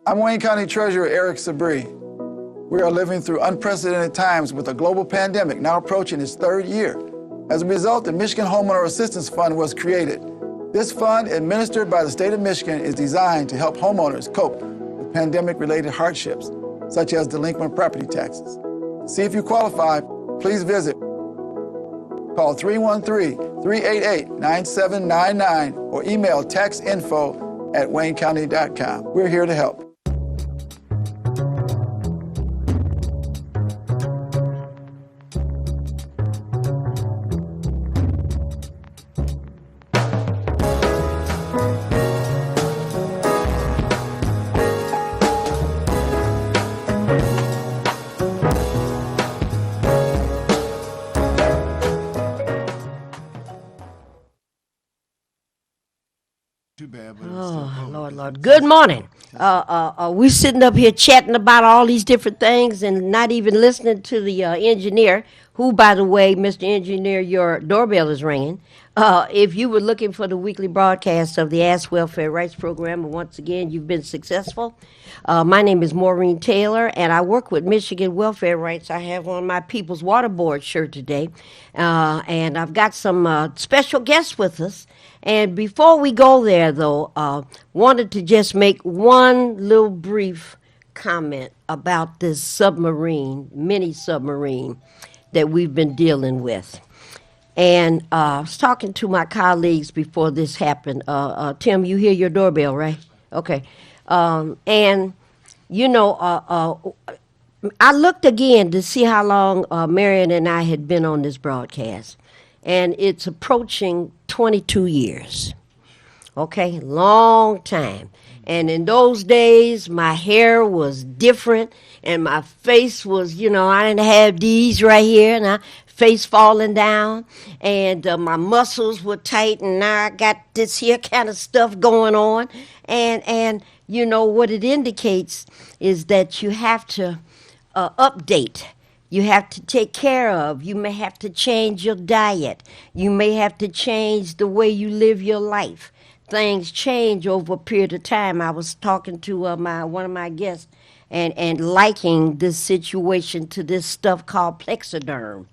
I'm Wayne County Treasurer Eric Sabree. We are living through unprecedented times with a global pandemic now approaching its third year. As a result, the Michigan Homeowner Assistance Fund was created. This fund, administered by the state of Michigan, is designed to help homeowners cope with pandemic-related hardships, such as delinquent property taxes. To see if you qualify, please visit. Call 313-388-9799 or email taxinfo@waynecounty.com. We're here to help. Lord. Good morning. We sitting up here chatting about all these different things and not even listening to the engineer, who, by the way, Mr. Engineer, your doorbell is ringing. If you were looking for the weekly broadcast of the Ask Welfare Rights Program, and once again, you've been successful. My name is Maureen Taylor, and I work with Michigan Welfare Rights. I have on my People's Water Board shirt today, and I've got some special guests with us. And before we go there, though, wanted to just make one little brief comment about this submarine, mini submarine, that we've been dealing with. And I was talking to my colleagues before this happened. Tim, you hear your doorbell, right? Okay. And, you know, I looked again to see how long Marion and I had been on this broadcast. And it's approaching 22 years. Okay, long time. And in those days, my hair was different, and my face was, you know, I didn't have these right here, and my face falling down, and my muscles were tight, and now I got this here kind of stuff going on. And you know, what it indicates is that you have to update. You have to take care of. You may have to change your diet. You may have to change the way you live your life. Things change over a period of time. I was talking to one of my guests and liking this situation to this stuff called Plexiderm.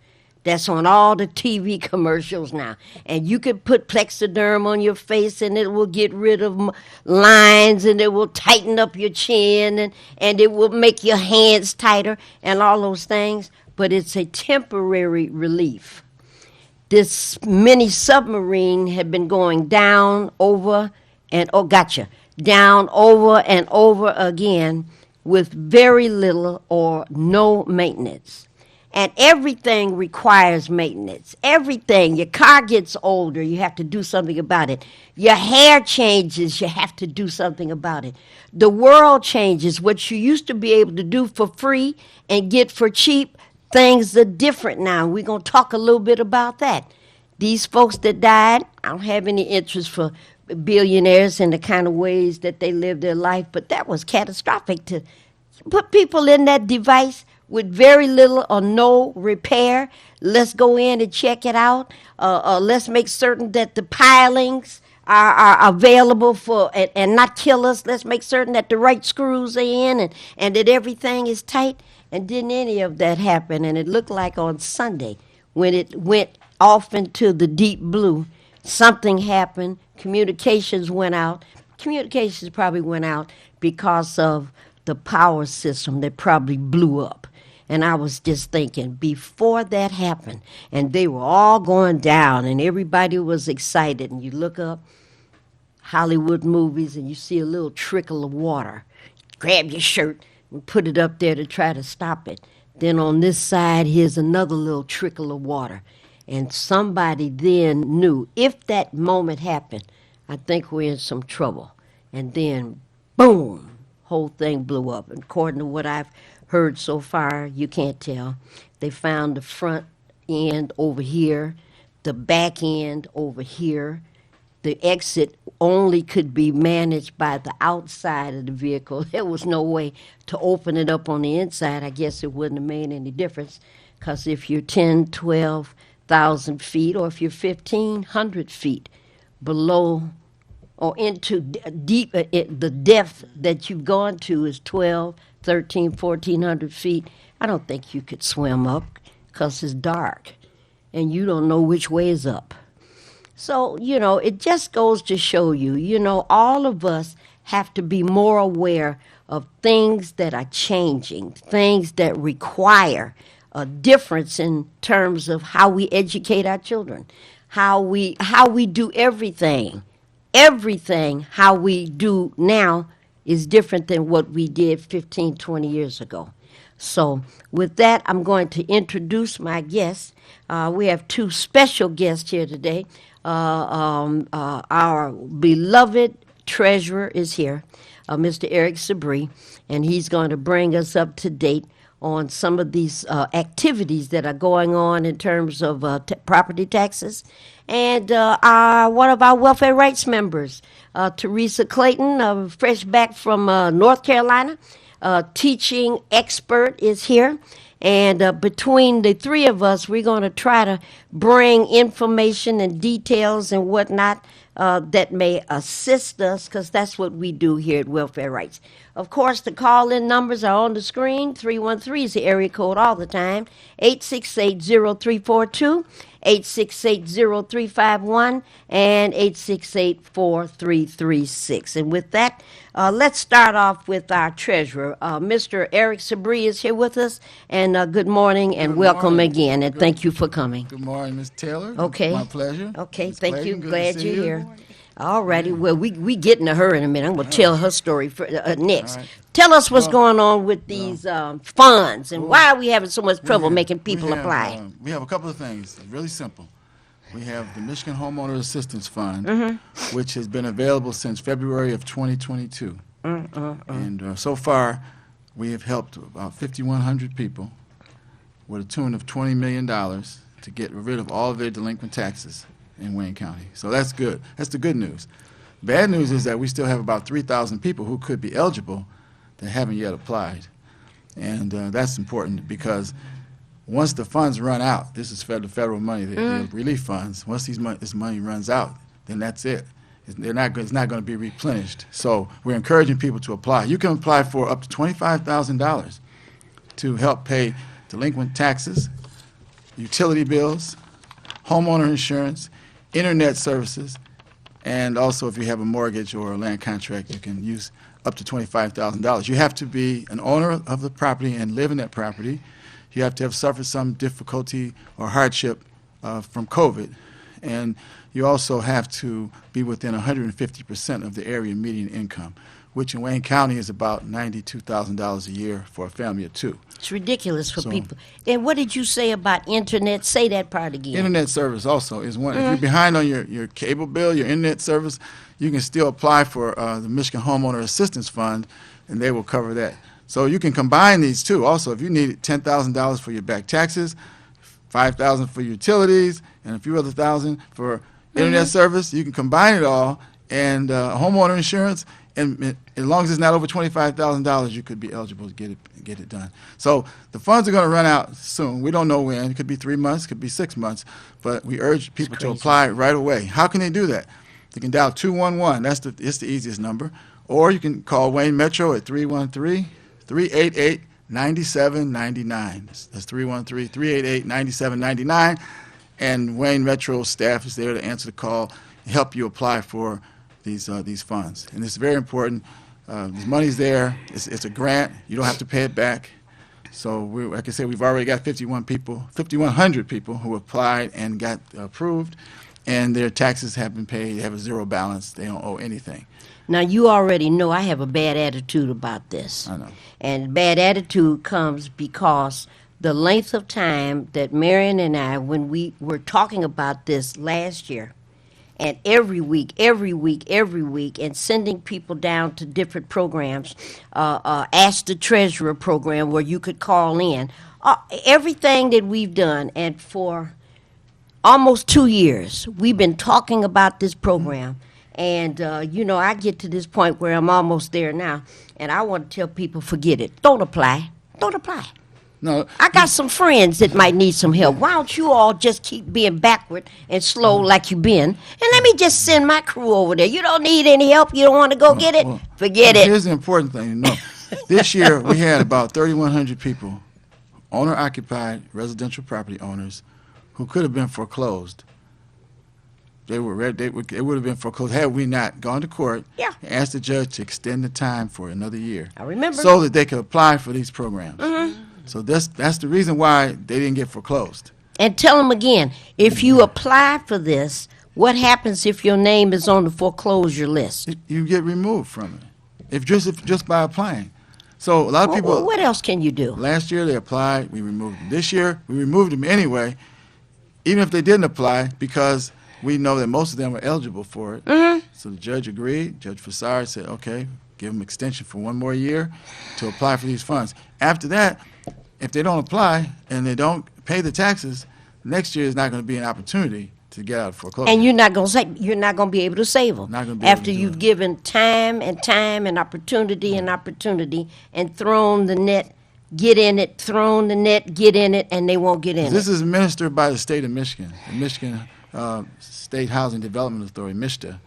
That's on all the TV commercials now. And you can put Plexiderm on your face and it will get rid of lines and it will tighten up your chin and it will make your hands tighter and all those things. But it's a temporary relief. This mini submarine had been going down, over, and down, over, and over again with very little or no maintenance. And everything requires maintenance. Everything. Your car gets older, you have to do something about it. Your hair changes, you have to do something about it. The world changes. What you used to be able to do for free and get for cheap, things are different now. We're going to talk a little bit about that. These folks that died, I don't have any interest for billionaires and the kind of ways that they live their life, but that was catastrophic to put people in that device with very little or no repair. Let's go in and check it out. Let's make certain that the pilings are available for and not kill us. Let's make certain that the right screws are in and that everything is tight. And didn't any of that happen? And it looked like on Sunday when it went off into the deep blue, something happened. Communications went out. Communications probably went out because of the power system that probably blew up. And I was just thinking, before that happened, and they were all going down, and everybody was excited, and you look up Hollywood movies, and you see a little trickle of water. Grab your shirt and put it up there to try to stop it. Then on this side, here's another little trickle of water. And somebody then knew, if that moment happened, I think we're in some trouble. And then, boom, whole thing blew up. And according to what I've heard so far, you can't tell. They found the front end over here, the back end over here. The exit only could be managed by the outside of the vehicle. There was no way to open it up on the inside. I guess it wouldn't have made any difference, because if you're 10, 12,000 feet, or if you're 1,500 feet below or into deep, the depth that you've gone to is 12, 13, 1400 feet. I don't think you could swim up because it's dark and you don't know which way is up. So, it just goes to show you, all of us have to be more aware of things that are changing, things that require a difference in terms of how we educate our children, how we do everything. Everything how we do now is different than what we did 15, 20 years ago. So with that, I'm going to introduce my guests. We have two special guests here today. Our beloved treasurer is here, Mr. Eric Sabree, and he's going to bring us up to date on some of these activities that are going on in terms of property taxes. And one of our welfare rights members, Teresa Clayton, fresh back from North Carolina, teaching expert, is here. And between the three of us, we're going to try to bring information and details and whatnot that may assist us, because that's what we do here at Welfare Rights. Of course, the call-in numbers are on the screen. 313 is the area code all the time. 868-0342, 868-0351, and 868-4336. And with that, let's start off with our treasurer. Mr. Eric Sabree is here with us, and good morning and welcome again, and thank you for coming. Good morning, Ms. Taylor. Okay. My pleasure. Okay, Ms. thank Clayton, you. good to Glad see you're you. here. All righty. Well, we get into her in a minute. I'm going to tell her story next. All right. Tell us what's going on with these funds and why are we having so much trouble making people apply. We have a couple of things. Really simple. We have the Michigan Homeowner Assistance Fund, which has been available since February of 2022. And so far, we have helped about 5,100 people with a tune of $20 million to get rid of all of their delinquent taxes in Wayne County. So that's good. That's the good news. Bad news is that we still have about 3,000 people who could be eligible that haven't yet applied. And that's important because once the funds run out, this is federal money, the relief funds, once this money runs out, then that's it. It's not going to be replenished. So we're encouraging people to apply. You can apply for up to $25,000 to help pay delinquent taxes, utility bills, homeowner insurance, internet services, and also if you have a mortgage or a land contract, you can use up to $25,000. You have to be an owner of the property and live in that property. You have to have suffered some difficulty or hardship from COVID. And you also have to be within 150% of the area median income, which in Wayne County is about $92,000 a year for a family of two. It's ridiculous for people. And what did you say about internet? Say that part again. Internet service also is one. If you're behind on your cable bill, your internet service, you can still apply for the Michigan Homeowner Assistance Fund, and they will cover that. So you can combine these two. Also, if you need $10,000 for your back taxes, $5,000 for utilities, and a few other thousand for internet service, you can combine it all, and homeowner insurance, and as long as it's not over $25,000, you could be eligible to get it done. So the funds are going to run out soon. We don't know when. It could be 3 months, it could be 6 months, but we urge people to apply right away. How can they do that? They can dial 211. It's the easiest number. Or you can call Wayne Metro at 313-388-9799. That's 313-388-9799. And Wayne Metro staff is there to answer the call and help you apply for these funds. And it's very important. The money's there. It's a grant. You don't have to pay it back. So like I said, we've already got 5,100 people who applied and got approved, and their taxes have been paid. They have a zero balance. They don't owe anything. Now, you already know I have a bad attitude about this. I know. And bad attitude comes because the length of time that Marion and I, when we were talking about this last year, and every week, and sending people down to different programs, Ask the Treasurer program where you could call in, everything that we've done, and for almost 2 years, we've been talking about this program. And, I get to this point where I'm almost there now, and I want to tell people, forget it. Don't apply. Don't apply. No, I got some friends that might need some help. Why don't you all just keep being backward and slow like you've been? And let me just send my crew over there. You don't need any help. You don't want to go get it? Forget it. Here's the important thing to know. This year, we had about 3,100 people, owner-occupied residential property owners, who could have been foreclosed. It would have been foreclosed had we not gone to court Yeah. and asked the judge to extend the time for another year. I remember. So that they could apply for these programs. So that's the reason why they didn't get foreclosed. And tell them again, if you apply for this, what happens if your name is on the foreclosure list? You get removed from it, if just by applying. So a lot of people. What else can you do? Last year they applied, we removed them. This year we removed them anyway, even if they didn't apply, because we know that most of them are eligible for it. So the judge agreed. Judge Fassard said, okay, give them extension for one more year to apply for these funds. After that, if they don't apply and they don't pay the taxes, next year is not going to be an opportunity to get out of foreclosure. And you're not going to be able to save them Not gonna be able after to do you've it. given time and opportunity and thrown the net, get in it, thrown the net, get in it, and they won't get in This it. is administered by the state of Michigan, the Michigan State Housing Development Authority, MISTA.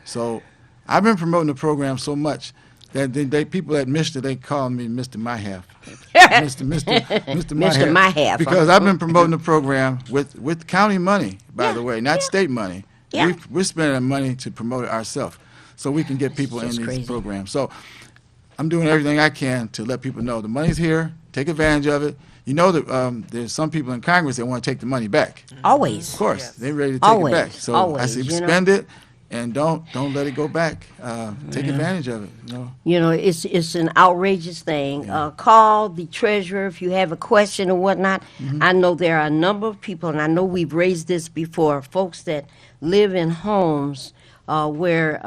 So I've been promoting the program so much that people at MISTA, they call me Mr. My Half. Mr. Mr. My Half, Because I've been promoting the program with county money, by the way, not state money. Yeah. We're spending money to promote it ourselves so we can get people in That's these crazy. programs. So I'm doing everything I can to let people know the money's here, take advantage of it. You know that there's some people in Congress that want to take the money back. Always. Of course, they're ready to take Always, it back. So I always, say you know. spend it and don't let it go back. Take advantage of it. You know. You know, it's an outrageous thing. Call the treasurer if you have a question or whatnot. I know there are a number of people, and I know we've raised this before, folks that live in homes where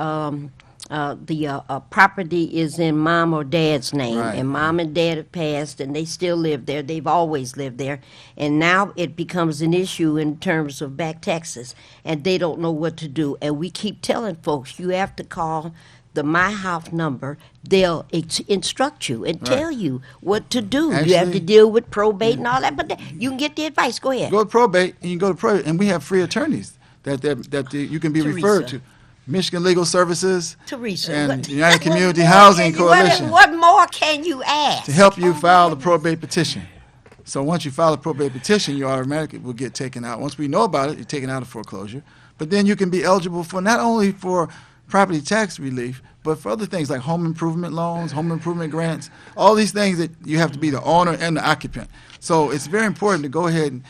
the property is in mom or dad's name, Right. and mom and dad have passed, and they still live there. They've always lived there, and now it becomes an issue in terms of back taxes, and they don't know what to do. And we keep telling folks, you have to call the My House number. They'll instruct you and tell you what to do. You have to Actually- deal with probate and all that, but you can get the advice. Go ahead. Go to probate, and you can go to probate, and we have free attorneys that you can be referred Teresa. to. Michigan Legal Services Teresa, and what- the United Community what more Housing can you- Coalition What more can you ask? to help you file the probate petition. So once you file a probate petition, you automatically will get taken out. Once we know about it, you're taken out of foreclosure. But then you can be eligible for not only for property tax relief, but for other things like home improvement loans, home improvement grants, all these things that you have to be the owner and the occupant. So it's very important to go ahead and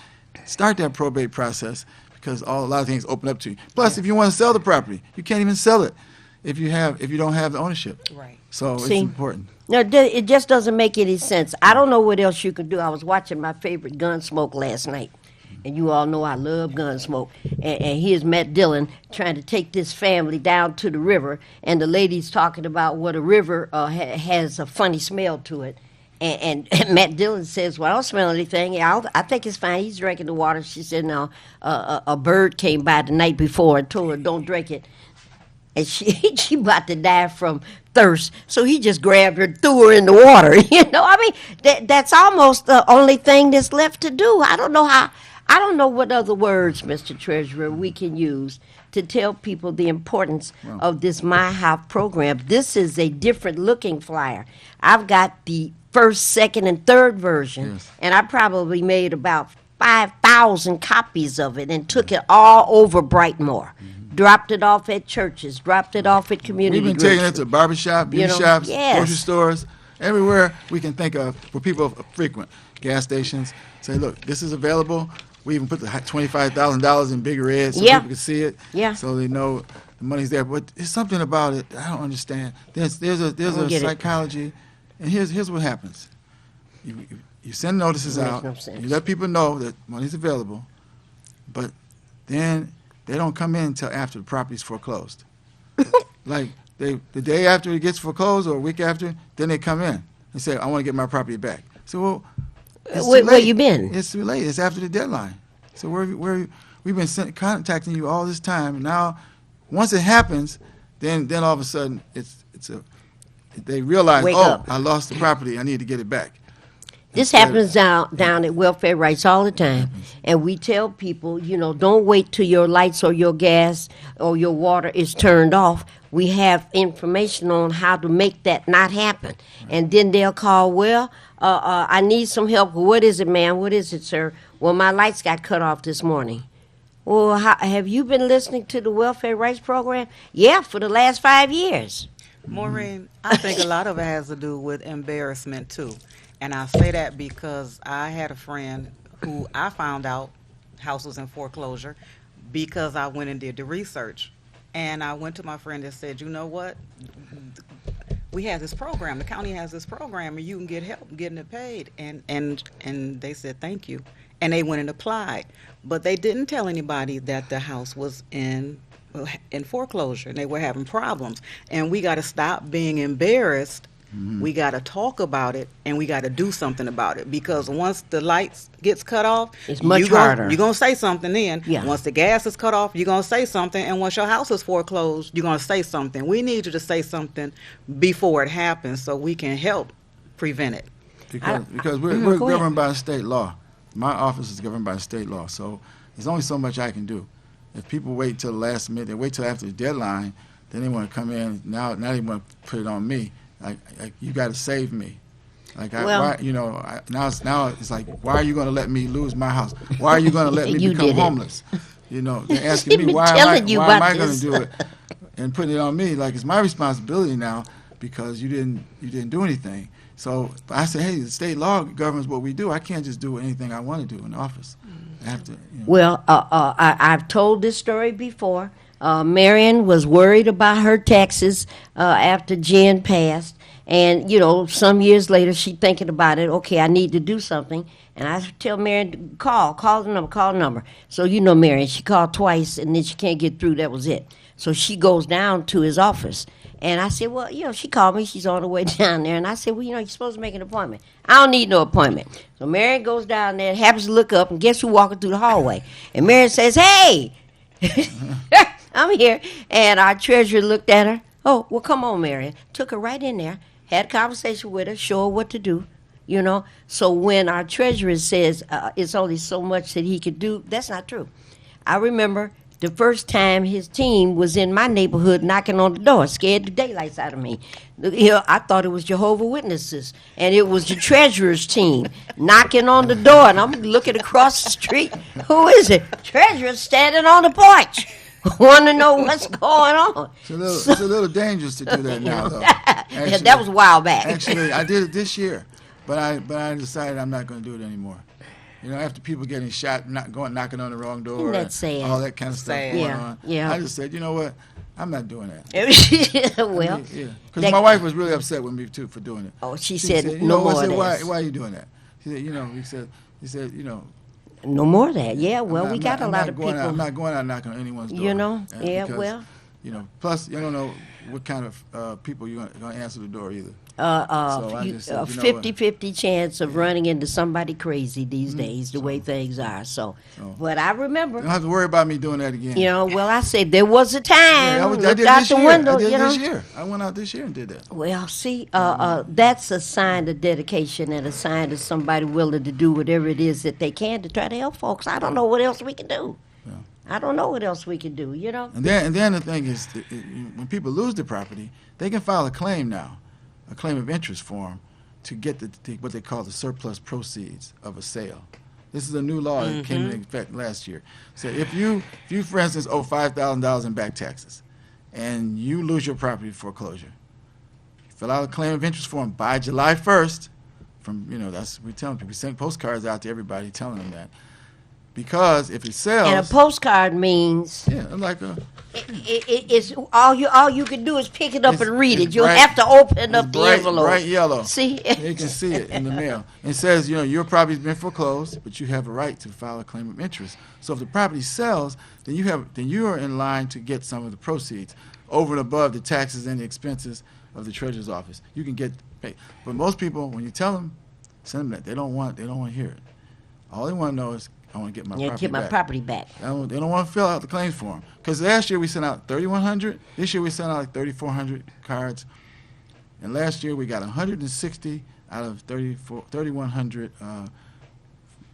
start that probate process because a lot of things open up to you. Plus, if you want to sell the property, you can't even sell it if you don't have the ownership. Right. So See? it's important. No, it just doesn't make any sense. I don't know what else you could do. I was watching my favorite Gunsmoke last night, and you all know I love Gunsmoke. And here's Matt Dillon trying to take this family down to the river, and the lady's talking about what a river has a funny smell to it. And Matt Dillon says, well, I don't smell anything. I think it's fine. He's drinking the water. She said, no, a bird came by the night before and told her, don't drink it. And she about to die from thirst. So he just grabbed her, threw her in the water. You know, I mean, that's almost the only thing that's left to do. I don't know what other words, Mr. Treasurer, we can use to tell people the importance of this My House program. This is a different looking flyer. I've got the first, second, and third version, Yes. and I probably made about 5,000 copies of it and took it all over Brightmoor. Dropped it off at churches, dropped it off at community We've been groups. taking it to barbershop, beauty You know, shops, yes. grocery stores, everywhere we can think of where people frequent. Gas stations. Say, look, this is available. We even put the $25,000 in big red so Yeah. people can see it. Yeah. So they know the money's there. But there's something about it I don't understand. There's a don't get it. psychology, and here's what happens. You send notices Makes out. no sense. You let people know that money's available, but then they don't come in until after the property's foreclosed. Like the day after it gets foreclosed or a week after, then they come in and say, I want to get my property back. So, well, it's too Where late. you been? It's too late. It's after the deadline. So we've been contacting you all this time. Now, once it happens, then all of a sudden they realize, Wake oh, up. I lost the property. I need to get it back. This happens down at Welfare Rights all the time. And we tell people, don't wait till your lights or your gas or your water is turned off. We have information on how to make that not happen. And then they'll call, well, I need some help. What is it, ma'am? What is it, sir? Well, my lights got cut off this morning. Well, have you been listening to the Welfare Rights Program? Yeah, for the last 5 years. Maureen, I think a lot of it has to do with embarrassment too. And I say that because I had a friend who I found out house was in foreclosure because I went and did the research. And I went to my friend and said, you know what? We have this program. The county has this program, and you can get help getting it paid. And they said, thank you. And they went and applied. But they didn't tell anybody that the house was in foreclosure, and they were having problems. And we got to stop being embarrassed. We got to talk about it, and we got to do something about it, because once the lights gets cut off, it's much harder. You're going to say something then. Yeah. Once the gas is cut off, you're going to say something, and once your house is foreclosed, you're going to say something. We need you to say something before it happens so we can help prevent it. Because we're governed by state law. My office is governed by state law, so there's only so much I can do. If people wait till the last minute, they wait till after the deadline, then they want to come in. Now they want to put it on me. Like you got to save me. Now it's like, why are you going to let me lose my house? Why are you going to let me become homeless? They're asking me why am I going to do it, and putting it on me like it's my responsibility now because you didn't do anything. So I said, hey, the state law governs what we do. I can't just do anything I want to do in the office. I have to. Well, I've told this story before. Marion was worried about her taxes after Jen passed. And, some years later, she thinking about it. Okay, I need to do something. And I tell Marion, call the number. So, Marion, she called twice, and then she can't get through. That was it. So she goes down to his office. And I said, well, she called me. She's on the way down there. And I said, well, you're supposed to make an appointment. I don't need no appointment. So Marion goes down there, happens to look up, and guess who walking through the hallway? And Marion says, hey, I'm here. And our treasurer looked at her. Oh, well, come on, Marion. Took her right in there, had a conversation with her, show her what to do, So when our treasurer says it's only so much that he could do, that's not true. I remember the first time his team was in my neighborhood knocking on the door, scared the daylights out of me. I thought it was Jehovah's Witnesses, and it was the treasurer's team knocking on the door, and I'm looking across the street. Who is it? Treasurer's standing on the porch. Want to know what's going on. It's a little dangerous to do that now, though. Actually, yeah, that was a while back. Actually, I did it this year, but I decided I'm not going to do it anymore. After people getting shot, knocking on the wrong door, Isn't that sad? all that kind of stuff going on. Yeah. I just said, you know what? I'm not doing that. Well, because my wife was really upset with me too for doing it. Oh, she said you no know, more I said, of why this. are you doing that? She said, he said, No more of that. Yeah, well, we got a lot of people. I'm not going out knocking on anyone's door. Because, plus you don't know what kind of people you're going to answer the door either. So I just said, 50-50 chance of running into somebody crazy these days, the way things are. So, but I remember. You don't have to worry about me doing that again. Well, I said there was a time. I looked did out this the year. window. I did this year. I went out this year and did that. Well, see, that's a sign of dedication and a sign of somebody willing to do whatever it is that they can to try to help folks. I don't know what else we can do. I don't know what else we can do, And then the thing is, when people lose the property, they can file a claim now, a claim of interest form, to get what they call the surplus proceeds of a sale. This is a new law that came into effect last year. So if you for instance owe $5,000 in back taxes, and you lose your property foreclosure, fill out a claim of interest form by July 1st. That's we telling people. We send postcards out to everybody telling them that. Because if it sells, and a postcard means like it's all you can do is pick it up and read it. You'll bright, have to open up the envelope. Bright yellow. See, you can see it in the mail. It says your property's been foreclosed, but you have a right to file a claim of interest. So if the property sells, then you are in line to get some of the proceeds over and above the taxes and the expenses of the treasurer's office. You can get paid. But most people, when you tell them, send them that they don't want to hear it. All they want to know is, I want to get my property back. They don't want to fill out the claims form. Because last year we sent out 3,100. This year we sent out like 3,400 cards. And last year we got 160 out of 3,100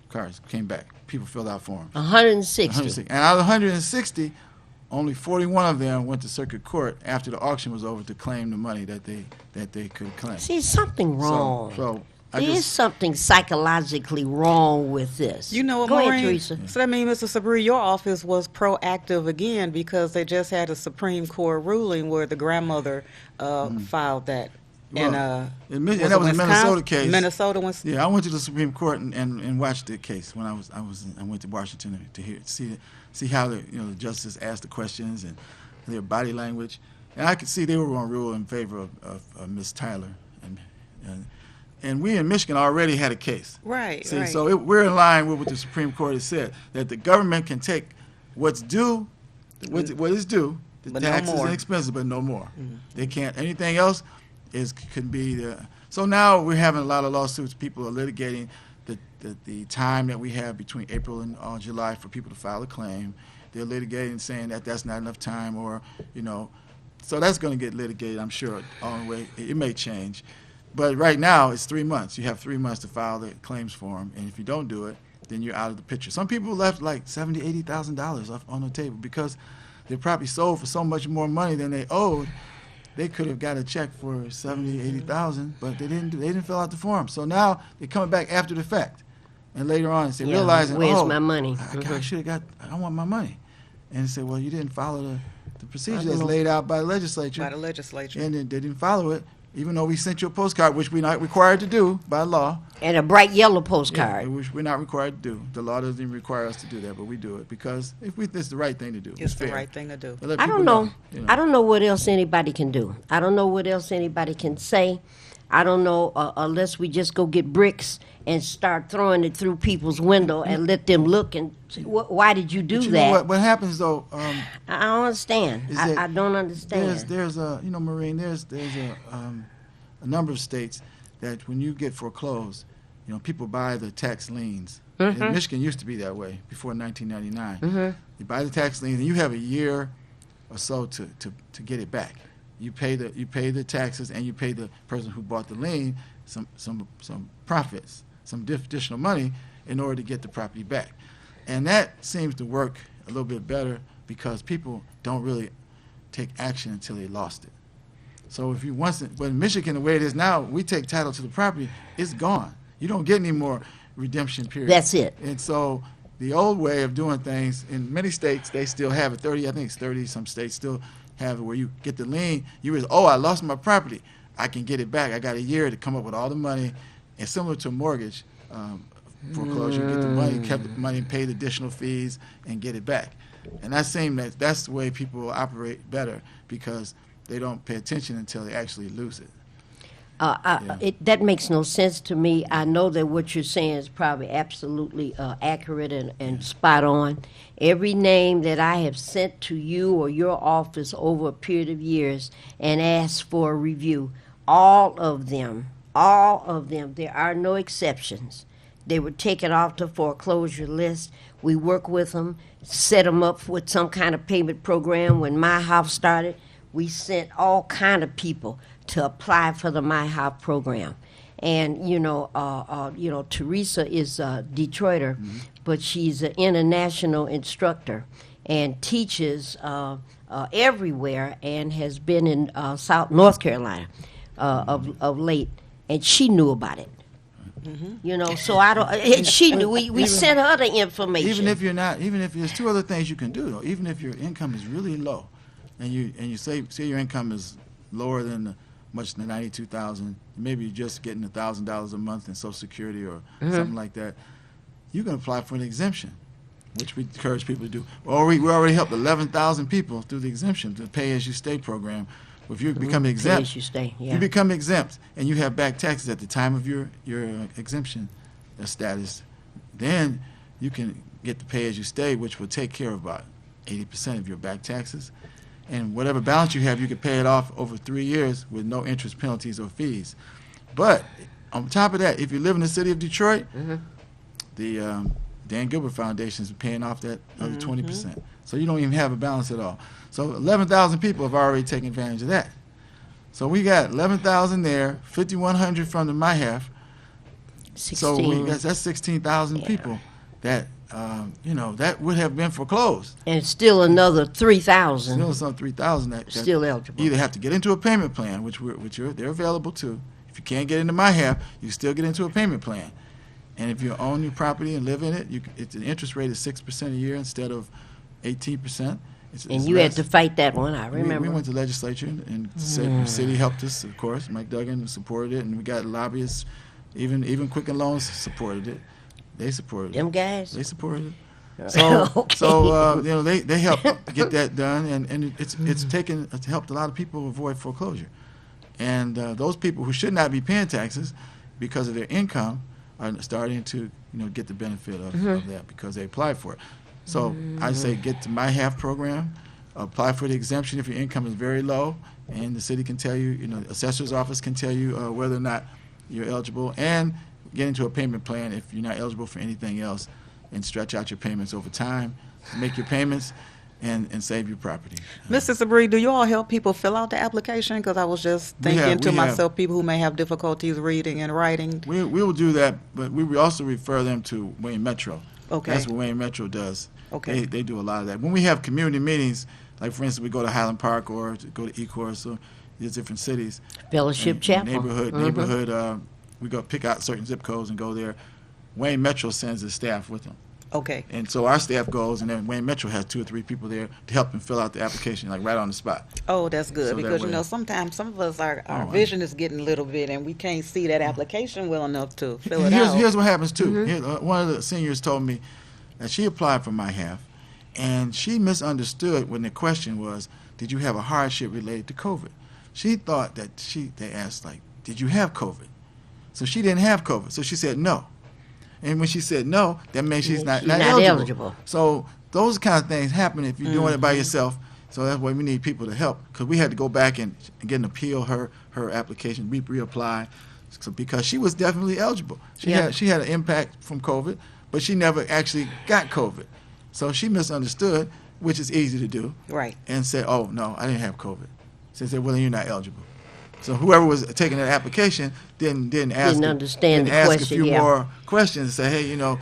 cards came back. People filled out forms. 160. 160. And out of 160, only 41 of them went to circuit court after the auction was over to claim the money that they could claim. See, something wrong. So I There is just, something psychologically wrong with this. You know what, Go ahead, Maureen? Teresa. So that means, Mr. Sabri, your office was proactive again because they just had a Supreme Court ruling where the grandmother filed that. Well, and was that it was a Wisconsin? Minnesota case. Minnesota was. Yeah, I went to the Supreme Court and watched the case when I went to Washington to see how the justices asked the questions and their body language, and I could see they were going to rule in favor of Ms. Tyler, and we in Michigan already had a case. Right, See, right. so we're in line with what the Supreme Court has said, that the government can take what's due, what is due, the But no taxes more. and expenses, but no more. They can't. Anything else could be the. So now we're having a lot of lawsuits. People are litigating the time that we have between April and July for people to file a claim. They're litigating, saying that that's not enough time, or so that's going to get litigated. I'm sure on the way. It may change, but right now it's 3 months. You have 3 months to file the claims form, and if you don't do it, then you're out of the picture. Some people left like $70,000, $80,000 on the table because they probably sold for so much more money than they owed. They could have got a check for $70,000, $80,000, but they didn't. They didn't fill out the form. So now they're coming back after the fact, and later on they're realizing, where's my money? I should have got. I want my money, and they say, well, you didn't follow the procedure I that's know. laid out by the legislature, By the legislature. and they didn't follow it, even though we sent you a postcard, which we're not required to do by law. And a bright yellow postcard. Which we're not required to do. The law doesn't even require us to do that, but we do it because it's the right thing to do. It's the fair. right thing to do. To let I people don't know. know. I don't know what else anybody can do. I don't know what else anybody can say. I don't know unless we just go get bricks and start throwing it through people's window and let them look and say, why did you do But you that? know what happens though? I don't understand. Is that I don't understand. There's a Maureen. There's a number of states that when you get foreclosed, people buy the tax liens. Mm-hmm. And Michigan used to be that way before 1999. You buy the tax liens and you have a year or so to get it back. You pay the taxes and you pay the person who bought the lien some profits, some additional money in order to get the property back. And that seems to work a little bit better because people don't really take action until they lost it. So if you but in Michigan, the way it is now, we take title to the property, it's gone. You don't get any more redemption period. That's it. And so the old way of doing things, in many states, they still have it. 30, I think it's 30, some states still have it where you get the lien. You realize, I lost my property. I can get it back. I got a year to come up with all the money. And similar to a mortgage foreclosure, you get the money, kept the money, pay the additional fees, and get it back. And that's the way people operate better because they don't pay attention until they actually lose it. That makes no sense to me. I know that what you're saying is probably absolutely accurate and spot on. Every name that I have sent to you or your office over a period of years and asked for a review, all of them, there are no exceptions. They were taken off the foreclosure list. We work with them, set them up with some kind of payment program. When My House started, we sent all kind of people to apply for the My House program. And, Teresa is a Detroiter, but she's an international instructor and teaches everywhere and has been in North Carolina of late, and she knew about it. So I don't. She knew. We sent her the information. Even if there's two other things you can do though. Even if your income is really low, and you say your income is lower than much than $92,000, maybe you're just getting $1,000 a month in Social Security or something like that, you can apply for an exemption, which we encourage people to do. We already helped 11,000 people through the exemption, the Pay As You Stay program. If you become exempt, Pay As You Stay, yeah. you become exempt, and you have back taxes at the time of your exemption status, then you can get the Pay As You Stay, which will take care of about 80% of your back taxes. And whatever balance you have, you can pay it off over 3 years with no interest, penalties, or fees. But on top of that, if you live in the city of Detroit, the Dan Gilbert Foundation is paying off that other 20%. So you don't even have a balance at all. So 11,000 people have already taken advantage of that. So we got 11,000 there, 5,100 from the My Half. So 16. that's 16,000 people that that would have been foreclosed. And still another 3,000 Still some 3,000 that still eligible. either have to get into a payment plan, they're available too. If you can't get into My Half, you can still get into a payment plan. And if you own your property and live in it, the interest rate is 6% a year instead of 18%. And you had to fight that one, I remember. We went to legislature and the city helped us, of course. Mike Duggan supported it, and we got lobbyists. Even Quicken Loans supported it. They supported Them it. guys? They supported it. So, Okay. they helped get that done, and it's helped a lot of people avoid foreclosure. And those people who should not be paying taxes because of their income are starting to get the benefit of that because they applied for it. So I say get the My Half program, apply for the exemption if your income is very low, and the city can tell you, the assessor's office can tell you whether or not you're eligible, and get into a payment plan if you're not eligible for anything else, and stretch out your payments over time, make your payments, and save your property. Mrs. Sabri, do you all help people fill out the application? Because I was just thinking to we have. myself, people who may have difficulties reading and writing. We will do that, but we also refer them to Wayne Metro. Okay. That's what Wayne Metro does. Okay. They do a lot of that. When we have community meetings, like for instance, we go to Highland Park or to go to Ecorse, so there's different cities. Fellowship and Chapel. Neighborhood. We go pick out certain zip codes and go there. Wayne Metro sends his staff with them. Okay. And so our staff goes, and then Wayne Metro has 2 or 3 people there to help them fill out the application, like right on the spot. Oh, that's good, So that because, way- sometimes some of us, our I- vision is getting a little bit, and we can't see that application well enough to fill it Here's, out. here's what happens too. One of the seniors told me that she applied for My Half, and she misunderstood when the question was, "Did you have a hardship related to COVID?" She thought that they asked like, "Did you have COVID?" So she didn't have COVID, so she said no. And when she said no, that means she's not eligible. So those kind of things happen if you're doing it by yourself. So that's why we need people to help, because we had to go back and get an appeal her application, reapply, because she was definitely eligible. She had an impact from COVID, but she never actually got COVID. So she misunderstood, which is easy to do, Right. and said, "Oh no, I didn't have COVID." So they said, "Well, then you're not eligible." So whoever was taking that application didn't understand the ask question, a few yeah. more questions and say, "Hey, you don't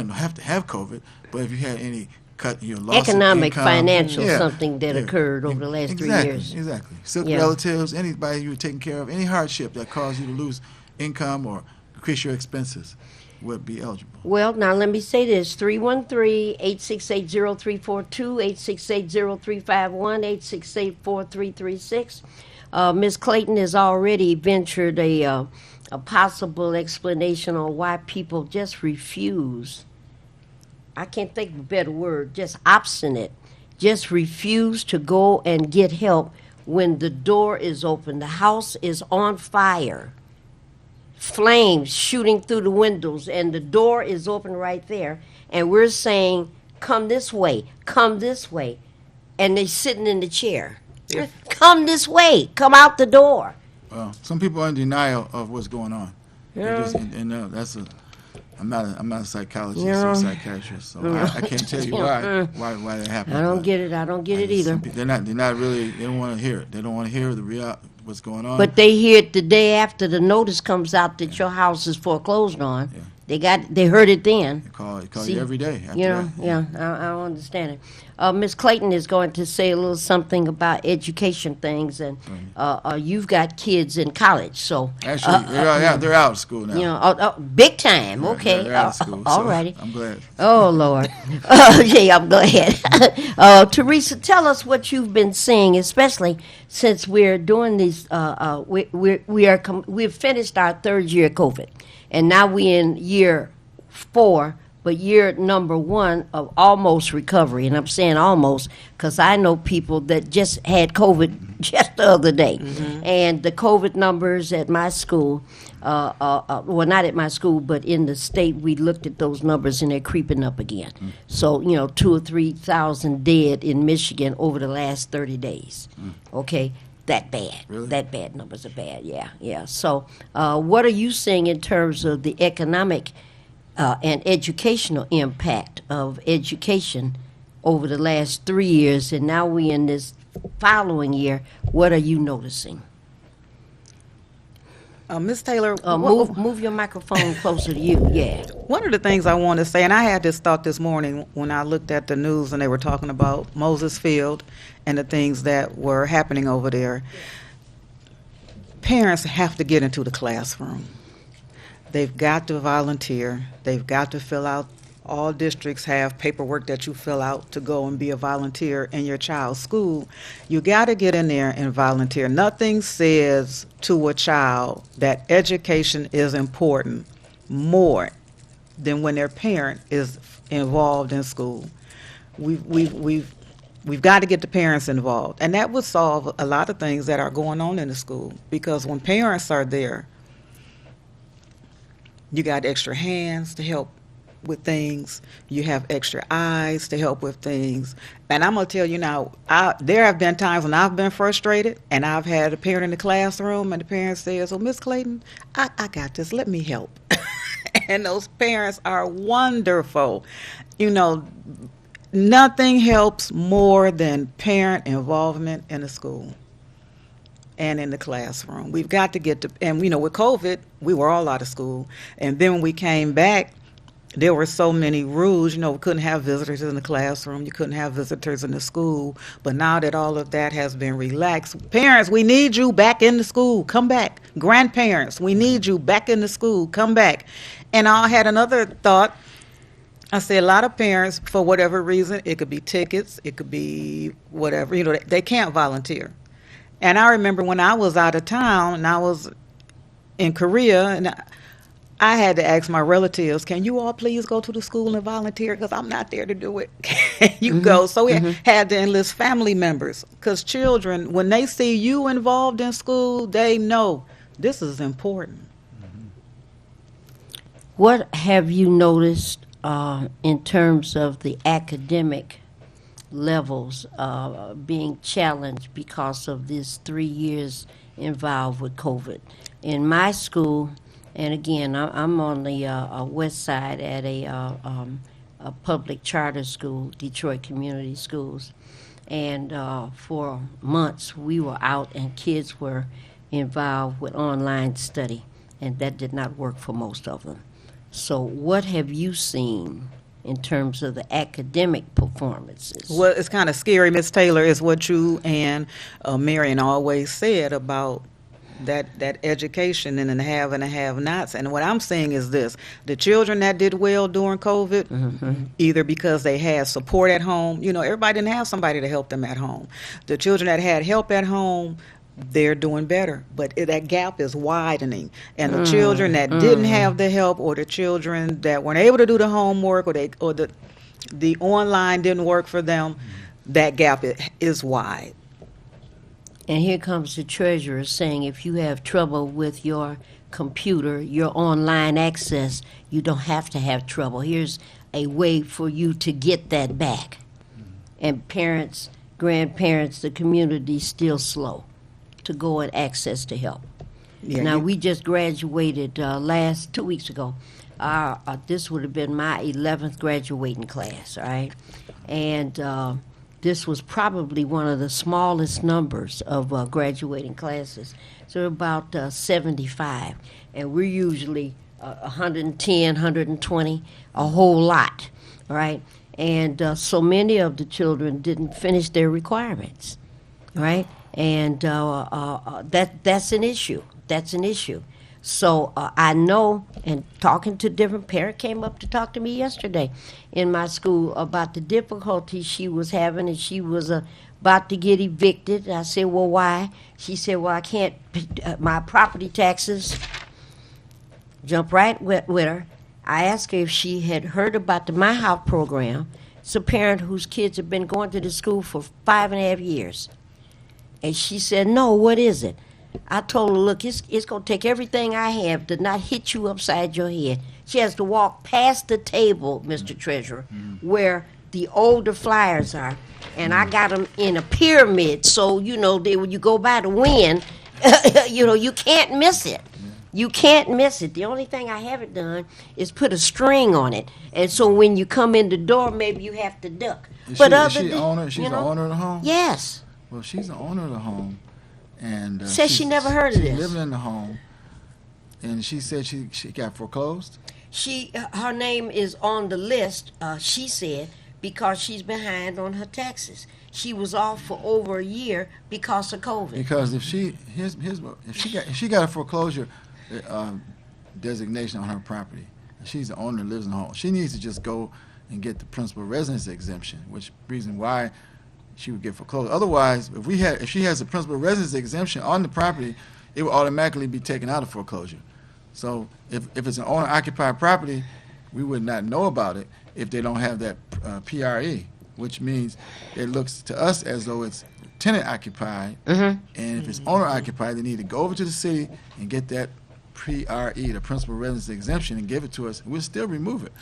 have to have COVID, but if you had any cut in your loss of Economic, income, financial, yeah, something that occurred over the last 3 years. Exactly. Sick Yeah. relatives, anybody you were taking care of, any hardship that caused you to lose income or increase your expenses would be eligible. Well, now let me say this, 313-868-0342, 868-0351, 868-4336. Ms. Clayton has already ventured a possible explanation on why people just refuse. I can't think of a better word, just obstinate, just refuse to go and get help when the door is open. The house is on fire. Flames shooting through the windows, and the door is open right there, and we're saying, come this way, and they're sitting in the chair. Yeah. Come this way, come out the door. Well, some people are in denial of what's going on. That's I'm not a psychologist or psychiatrist, so I can't tell you why that happened. I don't but get it. I don't get it either. They're not really. They don't want to hear it. They don't want to hear the real what's going on. But they hear it the day after the notice comes out that your house is foreclosed on. Yeah. They heard it then. They call See, you every day. After You know, that. I don't understand it. Ms. Clayton is going to say a little something about education things, and you've got kids in college, so Actually, they're out of school now. big time. Okay, They're out of school. all so righty. I'm glad. Oh Lord. Yeah, I'm glad. Teresa, tell us what you've been seeing, especially since we're doing these. We've finished our 3rd year of COVID, and now we're in year 4. But year number 1 of almost recovery, and I'm saying almost because I know people that just had COVID just the other day, and the COVID numbers at my school, well, not at my school, but in the state, we looked at those numbers and they're creeping up again. So 2,000 or 3,000 dead in Michigan over the last 30 days. Okay. That bad. Really? That bad. Numbers are bad. Yeah. So, what are you seeing in terms of the economic and educational impact of education over the last 3 years, and now we in this following year, what are you noticing? Ms. Taylor, Move your microphone closer to you. Yeah. one of the things I want to say, and I had this thought this morning when I looked at the news and they were talking about Moses Field and the things that were happening over there. Parents have to get into the classroom. They've got to volunteer. They've got to fill out. All districts have paperwork that you fill out to go and be a volunteer in your child's school. You got to get in there and volunteer. Nothing says to a child that education is important more than when their parent is involved in school. We've got to get the parents involved, and that would solve a lot of things that are going on in the school, because when parents are there, you got extra hands to help with things. You have extra eyes to help with things. And I'm going to tell you now, there have been times when I've been frustrated and I've had a parent in the classroom and the parent says, "Oh, Miss Clayton, I got this. Let me help." And those parents are wonderful. You know, nothing helps more than parent involvement in the school and in the classroom. We've got to get to, and you know, with COVID, we were all out of school. And then when we came back, there were so many rules. You know, we couldn't have visitors in the classroom. You couldn't have visitors in the school. But now that all of that has been relaxed, parents, we need you back in the school. Come back. Grandparents, we need you back in the school. Come back. And I had another thought. I say a lot of parents, for whatever reason, it could be tickets, it could be whatever, you know, they can't volunteer. And I remember when I was out of town and I was in Korea, and I had to ask my relatives, "Can you all please go to the school and volunteer? Because I'm not there to do it." Can you go? So we had to enlist family members, because children, when they see you involved in school, they know this is important. What have you noticed in terms of the academic levels being challenged because of these 3 years involved with COVID? In my school, and again, I'm on the west side at a public charter school, Detroit Community Schools, and for months we were out and kids were involved with online study, and that did not work for most of them. So what have you seen in terms of the academic performances? Well, it's kind of scary, Miss Taylor, is what you and Marion always said about that education and the have and the have-nots. And what I'm saying is this: the children that did well during COVID, either because they had support at home, you know, everybody didn't have somebody to help them at home. The children that had help at home, they're doing better, but that gap is widening. And the children that didn't have the help, or the children that weren't able to do the homework, or the online didn't work for them, that gap is wide. And here comes the treasurer saying if you have trouble with your computer, your online access, you don't have to have trouble. Here's a way for you to get that back. And parents, grandparents, the community still slow to go and access to help. Yeah, Now, we just graduated 2 weeks ago. This would have been my 11th graduating class, all right? And this was probably one of the smallest numbers of graduating classes. So about 75. And we're usually 110, 120, a whole lot, all right? And so many of the children didn't finish their requirements, right? And that's an issue. That's an issue. So I know, and talking to different parents came up to talk to me yesterday in my school about the difficulty she was having, and she was about to get evicted. I said, "Well, why?" She said, "Well, I can't, my property taxes." Jump right with her. I asked her if she had heard about the My House program. It's a parent whose kids have been going to the school for 5.5 years. And she said, "No, what is it?" I told her, "Look, it's going to take everything I have to not hit you upside your head." She has to walk past the table, Mr. Treasurer, where the older flyers are. And I got them in a pyramid, so, you know, when you go by the wind, you know, you can't miss it. You can't miss it. The only thing I haven't done is put a string on it. And so when you come in the door, maybe you have to duck. Is But she, other is she than, owner? She's you the know, owner of the home? Yes. Well, she's the owner of the home, and Says she never heard of she's this. living in the home, and she said she got foreclosed. Her name is on the list, she said, because she's behind on her taxes. She was off for over a year because of COVID. Because if she got a foreclosure designation on her property, and she's the owner and lives in the home, she needs to just go and get the principal residence exemption, which reason why she would get foreclosed. Otherwise, if she has a principal residence exemption on the property, it will automatically be taken out of foreclosure. So if it's an owner-occupied property, we would not know about it if they don't have that PRE, which means it looks to us as though it's tenant-occupied. And if it's owner-occupied, they need to go over to the city and get that PRE, the principal residence exemption, and give it to us. We'll still remove it.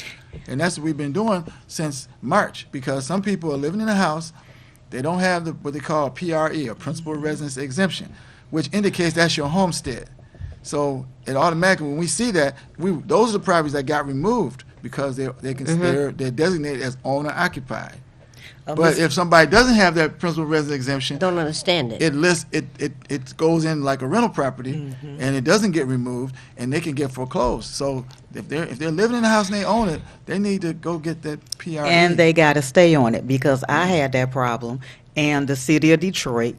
And that's what we've been doing since March, because some people are living in a house, they don't have what they call a PRE, a principal residence exemption, which indicates that's your homestead. So it automatically, when we see that, those are the properties that got removed because they're designated as owner occupied. But if somebody doesn't have that principal residence exemption, Don't understand it. it goes in like a rental property, and it doesn't get removed, and they can get foreclosed. So if they're living in the house and they own it, they need to go get that PRE. And they got to stay on it, because I had that problem, and the city of Detroit,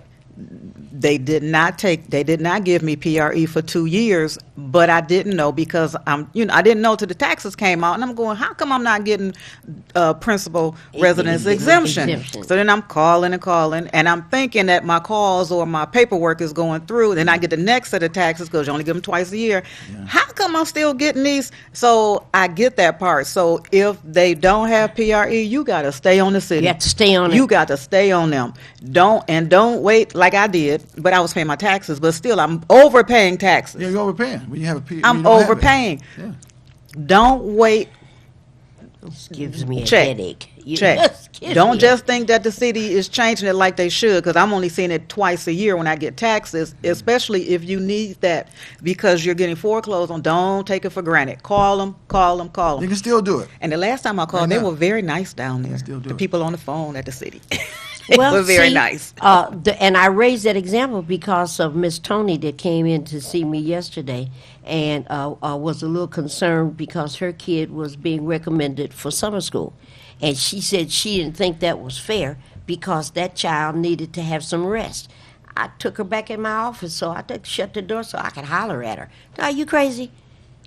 they did not give me PRE for 2 years, but I didn't know, because I didn't know till the taxes came out, and I'm going, how come I'm not getting principal residence exemption? So then I'm calling, and I'm thinking that my calls or my paperwork is going through. Then I get the next set of taxes, because you only give them twice a year. Yeah. How come I'm still getting these? So I get that part. So if they don't have PRE, you got to stay on the city. You have to stay on it. You got to stay on them. Don't wait like I did, but I was paying my taxes, but still I'm overpaying taxes. Yeah, you're overpaying. When you have a PRE, I'm overpaying. Yeah. Don't wait. This gives me a Check. headache. You Check. just gives Don't me just think that the city is changing it like they should, because I'm only seeing it twice a year when I get taxes, especially if you need that because you're getting foreclosed on. Don't take it for granted. Call them. You can still do it. And the last time I called, Right they now. were very nice down there. Still do The it. people on the phone at the city. They Well, were very see, nice. And I raised that example because of Miss Tony that came in to see me yesterday, and was a little concerned because her kid was being recommended for summer school, and she said she didn't think that was fair because that child needed to have some rest. I took her back in my office, so I shut the door so I could holler at her. Are you crazy?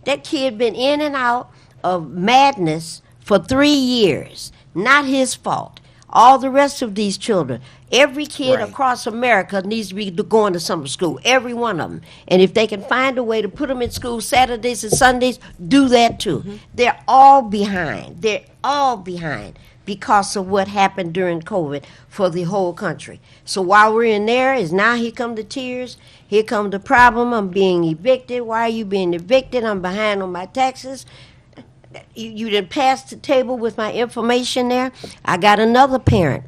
That kid been in and out of madness for 3 years. Not his fault. All the rest of these children, every kid Right. across America needs to be going to summer school, every one of them. And if they can find a way to put them in school Saturdays and Sundays, do that too. They're all behind. They're all behind because of what happened during COVID for the whole country. So while we're in there, is now here come the tears, here come the problem. I'm being evicted. Why are you being evicted? I'm behind on my taxes. You didn't pass the table with my information there. I got another parent.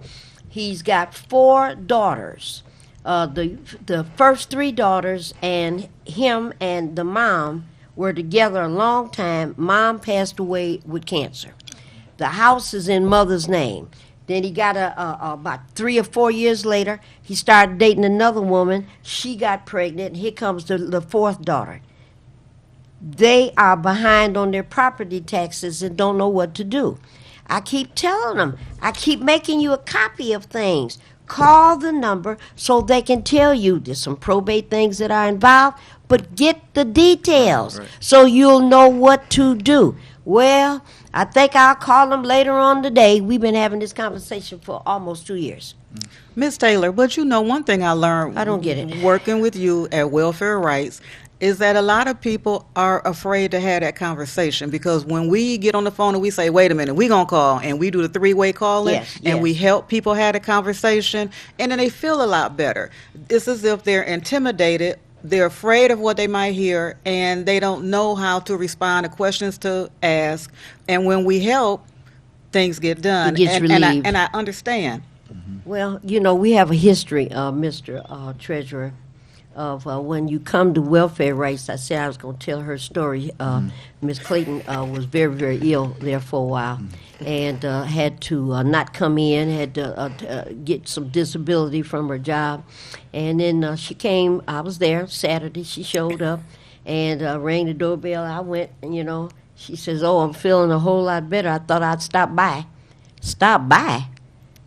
He's got 4 daughters. The first 3 daughters and him and the mom were together a long time. Mom passed away with cancer. The house is in mother's name. Then he got about 3 or 4 years later, he started dating another woman. She got pregnant, and here comes the 4th daughter. They are behind on their property taxes and don't know what to do. I keep telling them, I keep making you a copy of things. Call the number so they can tell you there's some probate things that are involved, but get the details so you'll know what to do. Well, I think I'll call them later on today. We've been having this conversation for almost 2 years. Miss Taylor, but one thing I learned I don't get it. working with you at Welfare Rights is that a lot of people are afraid to have that conversation, because when we get on the phone and we say, wait a minute, we're going to call, and we do the 3-way calling, Yes, and yes. we help people have a conversation, and then they feel a lot better. It's as if they're intimidated, they're afraid of what they might hear, and they don't know how to respond to questions to ask. And when we help, things get done. It gets relieved. And I understand. Well, we have a history, Mr. Treasurer, of when you come to welfare rights. I said I was going to tell her story. Miss Clayton was very, very ill there for a while, and had to not come in. Had to get some disability from her job, and then she came. I was there Saturday. She showed up, and rang the doorbell. I went, and she says, "Oh, I'm feeling a whole lot better. I thought I'd stop by." Stop by.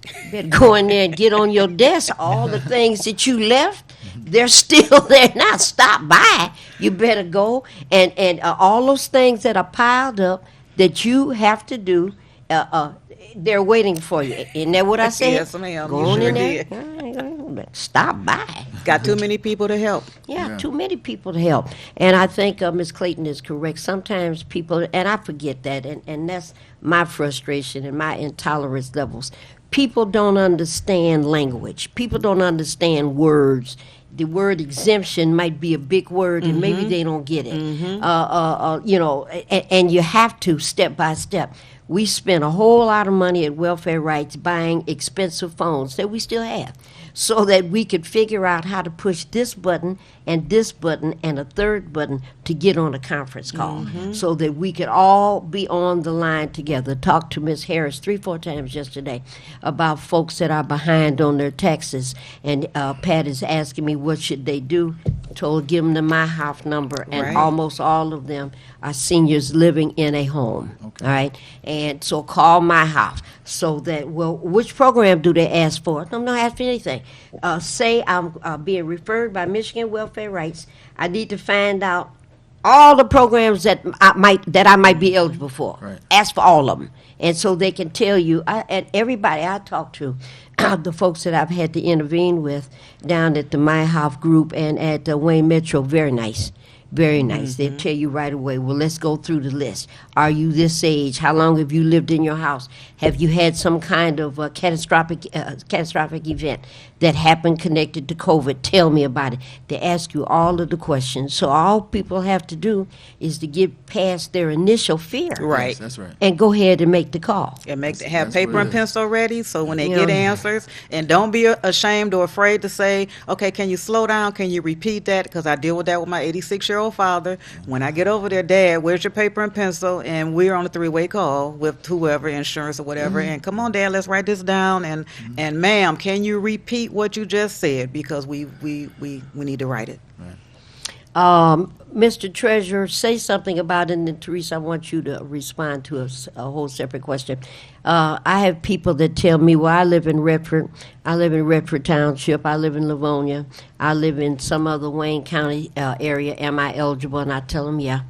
You better go in there and get on your desk. All the things that you left, they're still there now. Stop by. You better go. And all those things that are piled up that you have to do, they're waiting for you. Isn't that what I said? Yes, ma'am. Go You on sure in there. did. Stop by. Got too many people to help. Yeah, too many people to help. And I think Ms. Clayton is correct. Sometimes people, and I forget that, and that's my frustration and my intolerance levels. People don't understand language. People don't understand words. The word exemption might be a big word, and maybe they don't get it. And you have to, step by step. We spent a whole lot of money at Welfare Rights buying expensive phones that we still have, so that we could figure out how to push this button and a third button to get on a conference call, so that we could all be on the line together. Talked to Ms. Harris 3-4 times yesterday about folks that are behind on their taxes, and Pat is asking me what should they do. Told give them the MyHoff number, and Right. almost all of them are seniors living in a home. Okay. All right, and so call MyHoff so that, well, which program do they ask for? I'm not asking for anything. Say I'm being referred by Michigan Welfare Rights. I need to find out all the programs that I might be eligible for. Right. Ask for all of them, and so they can tell you. And everybody I talk to, the folks that I've had to intervene with down at the MyHoff group and at Wayne Metro, very nice. Very nice. They'll tell you right away, well, let's go through the list. Are you this age? How long have you lived in your house? Have you had some kind of catastrophic event that happened connected to COVID? Tell me about it. They ask you all of the questions. So all people have to do is to get past their initial fear. Right. Yes, that's right. And go ahead and make the call. And have That's paper what it and is. pencil ready, so when they Yeah. get answers, and don't be ashamed or afraid to say, okay, can you slow down? Can you repeat that? Because I deal with that with my 86-year-old father. When I get over there, Dad, where's your paper and pencil? And we're on a 3-way call with whoever, insurance or whatever. And come on, Dad, let's write this down. And ma'am, can you repeat what you just said? Because we need to write it. Mr. Treasurer, say something about it, and then Teresa, I want you to respond to a whole separate question. I have people that tell me, well, I live in Redford Township, I live in Livonia, I live in some other Wayne County area, am I eligible? And I tell them, yeah.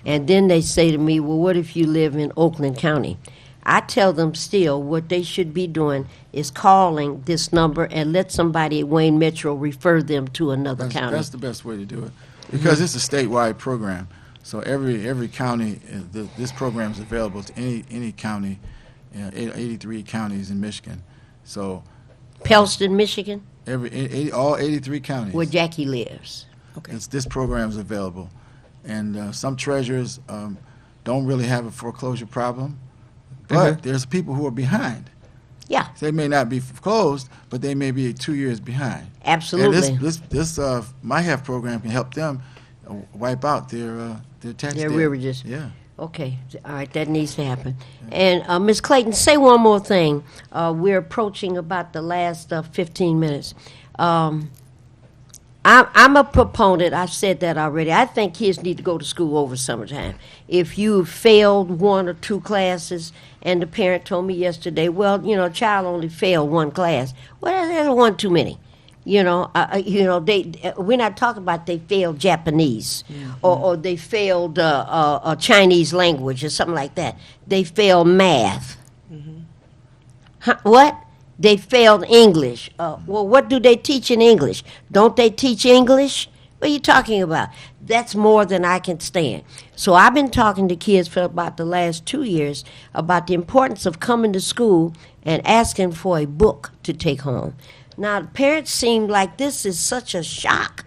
And then they say to me, well, what if you live in Oakland County? I tell them still what they should be doing is calling this number and let somebody at Wayne Metro refer them to another county. That's the best way to do it, because it's a statewide program. So every county, this program is available to any county, 83 counties in Michigan. So Pellston, Michigan, all 83 counties. where Jackie lives. Okay. This program is available, and some treasurers don't really have a foreclosure problem, but there's people who are behind. Yeah, They may not be foreclosed, but they may be 2 years behind. absolutely. And this MyHoff program can help them wipe out their tax Their debt. arrearages. Yeah. Okay, all right, that needs to happen. And Ms. Clayton, say one more thing. We're approaching about the last 15 minutes. I'm a proponent, I've said that already. I think kids need to go to school over summertime. If you failed 1 or 2 classes, and the parent told me yesterday, well, a child only failed 1 class. Well, that's 1 too many. We're not talking about they failed Japanese or they failed a Chinese language or something like that. They failed math. Huh, what? They failed English. Well, what do they teach in English? Don't they teach English? What are you talking about? That's more than I can stand. So I've been talking to kids for about the last 2 years about the importance of coming to school and asking for a book to take home. Now, the parents seem like this is such a shock.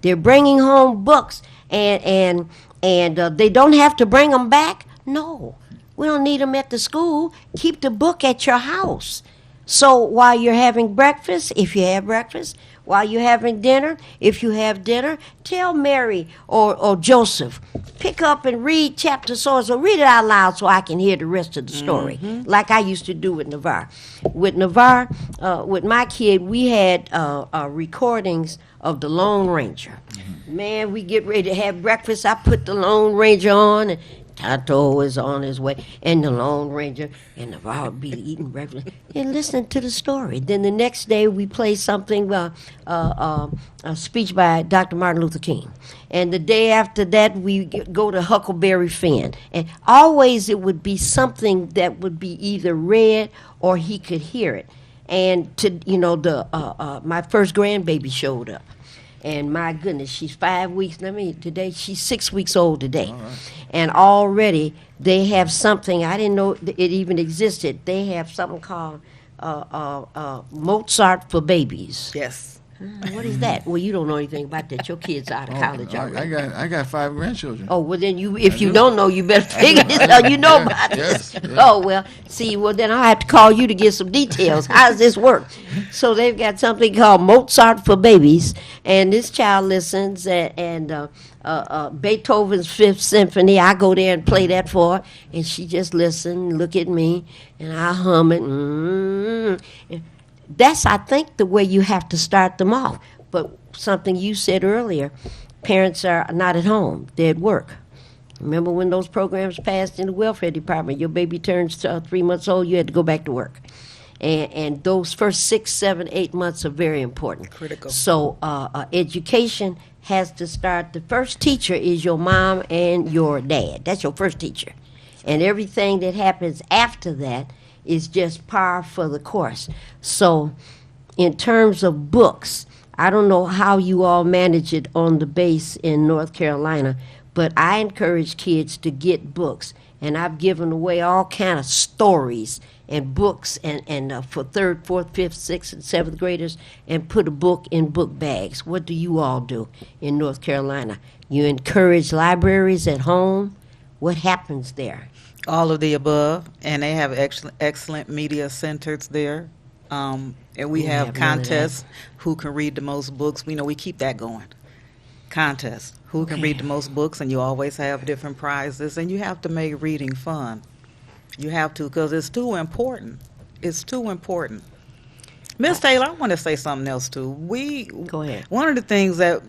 They're bringing home books, and they don't have to bring them back? No, we don't need them at the school. Keep the book at your house. So while you're having breakfast, if you have breakfast, while you're having dinner. If you have dinner, tell Mary or Joseph, pick up and read chapter so read it out loud so I can hear the rest of the story, like I used to do with Navarre. With Navarre, with my kid, we had recordings of the Lone Ranger. Man, we get ready to have breakfast. I put the Lone Ranger on, and Tonto is on his way, and the Lone Ranger, and Navarre would be eating breakfast and listening to the story. Then the next day we play something, a speech by Dr. Martin Luther King. And the day after that we go to Huckleberry Finn. And always it would be something that would be either read or he could hear it. And my first grandbaby showed up. And my goodness, she's 5 weeks. Today she's 6 weeks old today. Right. And already they have something, I didn't know it even existed. They have something called Mozart for babies. Yes. What is that? Well, you don't know anything about that. Your kid's out of college already. I got 5 grandchildren. Oh, well, then if you don't know, you better figure this out. You know about yes, this. Yeah. Oh, well, then I'll have to call you to get some details. How does this work? So they've got something called Mozart for Babies, and this child listens, and Beethoven's Fifth Symphony, I go there and play that for her, and she just listen, look at me, and I hum it. That's, I think, the way you have to start them off. But something you said earlier, parents are not at home, they're at work. Remember when those programs passed in the welfare department, your baby turns 3 months old, you had to go back to work. And those first 6, 7, 8 months are very important. Critical. So education has to start. The first teacher is your mom and your dad. That's your first teacher. And everything that happens after that is just par for the course. So in terms of books, I don't know how you all manage it on the base in North Carolina, but I encourage kids to get books. And I've given away all kind of stories and books and for 3rd, 4th, 5th, 6th, and 7th graders, and put a book in book bags. What do you all do in North Carolina? You encourage libraries at home? What happens there? All of the above, and they have excellent media centers there. And we have contests, who can read the most books. We keep that going. Contests, who can read the most books, and you always have different prizes, and you have to make reading fun. You have to, because it's too important. It's too important. Miss Taylor, I want to say something else too. Go ahead. One of the things that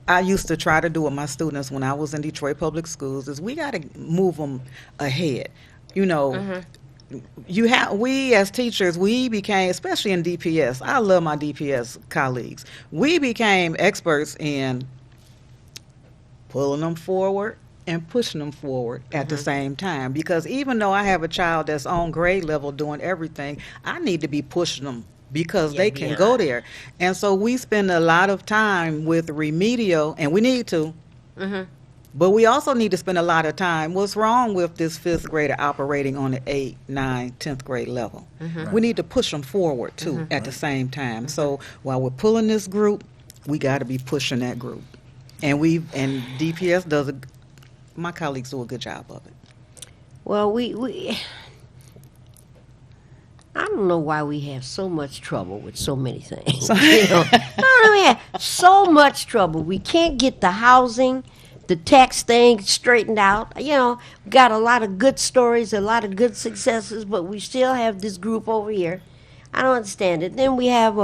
I used to try to do with my students when I was in Detroit Public Schools is we got to move them ahead. We as teachers, we became, especially in DPS, I love my DPS colleagues, we became experts in pulling them forward and pushing them forward at the same time. Because even though I have a child that's on grade level doing everything, I need to be pushing them because they can go there. And so we spend a lot of time with remedial, and we need to, but we also need to spend a lot of time, what's wrong with this 5th grader operating on the 8th, 9th, 10th grade level? We need to push them forward, too, at the same time. So while we're pulling this group, we got to be pushing that group. And DPS my colleagues do a good job of it. Well, I don't know why we have so much trouble with so many things. We have so much trouble. We can't get the housing, the tax thing straightened out. Got a lot of good stories, a lot of good successes, but we still have this group over here. I don't understand it. Then we have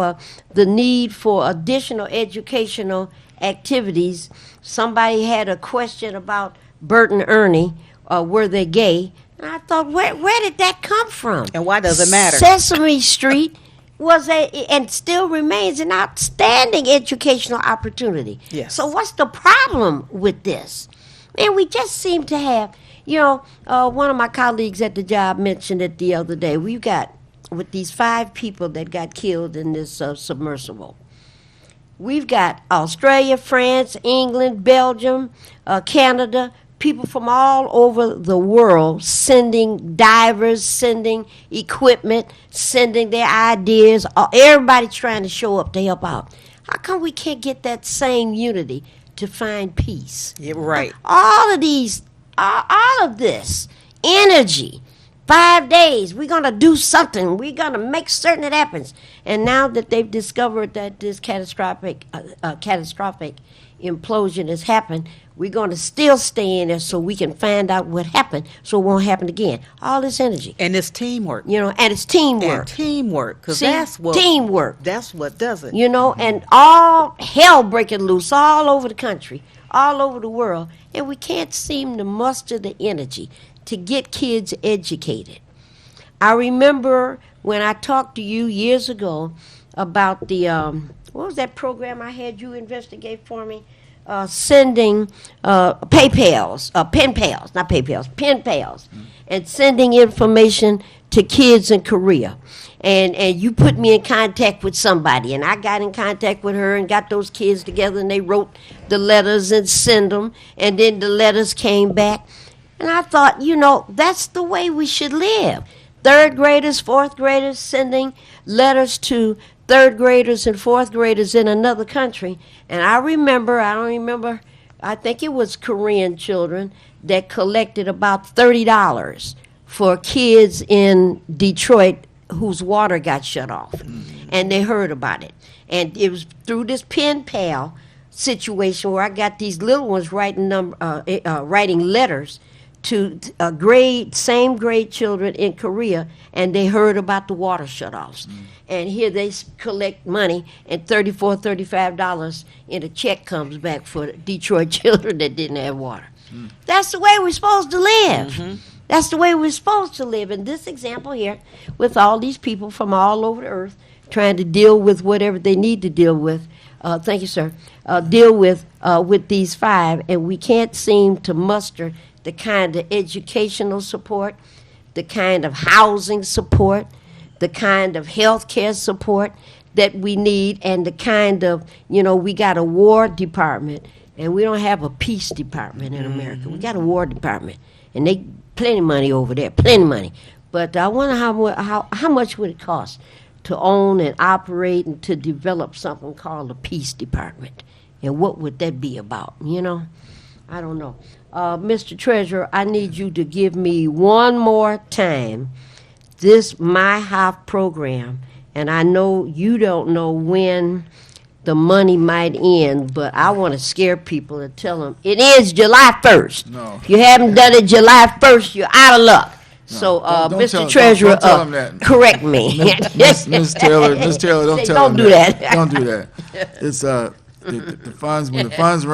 the need for additional educational activities. Somebody had a question about Bert and Ernie. Were they gay? And I thought, where did that come from? And why does it matter? Sesame Street was and still remains an outstanding educational opportunity. Yes. So what's the problem with this? And we just seem to have, one of my colleagues at the job mentioned it the other day. We've got, with these 5 people that got killed in this submersible, we've got Australia, France, England, Belgium, Canada, people from all over the world sending divers, sending equipment, sending their ideas. Everybody's trying to show up to help out. How come we can't get that same unity to find peace? Yeah, right. All of this energy 5 days. We're going to do something. We're going to make certain it happens. And now that they've discovered that this catastrophic implosion has happened, we're going to still stay in there so we can find out what happened so it won't happen again. All this energy. And it's teamwork. And it's teamwork. And teamwork, because See, that's what teamwork. That's what does it. And all hell breaking loose all over the country, all over the world, and we can't seem to muster the energy to get kids educated. I remember when I talked to you years ago about the, what was that program I had you investigate for me? Sending pen pals, and sending information to kids in Korea. And you put me in contact with somebody, and I got in contact with her and got those kids together, and they wrote the letters and sent them, and then the letters came back. And I thought, that's the way we should live. Third graders, fourth graders sending letters to third graders and fourth graders in another country. And I think it was Korean children that collected about $30 for kids in Detroit whose water got shut off. And they heard about it. And it was through this pen pal situation where I got these little ones writing letters to same grade children in Korea, and they heard about the water shutoffs. And here they collect money, and $35 in a check comes back for Detroit children that didn't have water. That's the way we're supposed to live. That's the way we're supposed to live. In this example here, with all these people from all over the earth trying to deal with whatever they need to deal with, thank you, sir, deal with these 5, and we can't seem to muster the kind of educational support, the kind of housing support, the kind of health care support that we need, and the kind of, we got a War Department, and we don't have a peace department in America. We got a War Department, and they plenty money over there, plenty money. But I wonder how much would it cost to own and operate and to develop something called a peace department, and what would that be about? I don't know. Mr. Treasurer, I need you to give me one more time this My House program, and I know you don't know when the money might end, but I want to scare people and tell them it ends July 1st. No. If you haven't done it July 1st, you're out of luck. So, don't Mr. Treasurer, don't tell them that. correct me. Miss Taylor, don't tell them do that. Don't do that. It's the funds, when the funds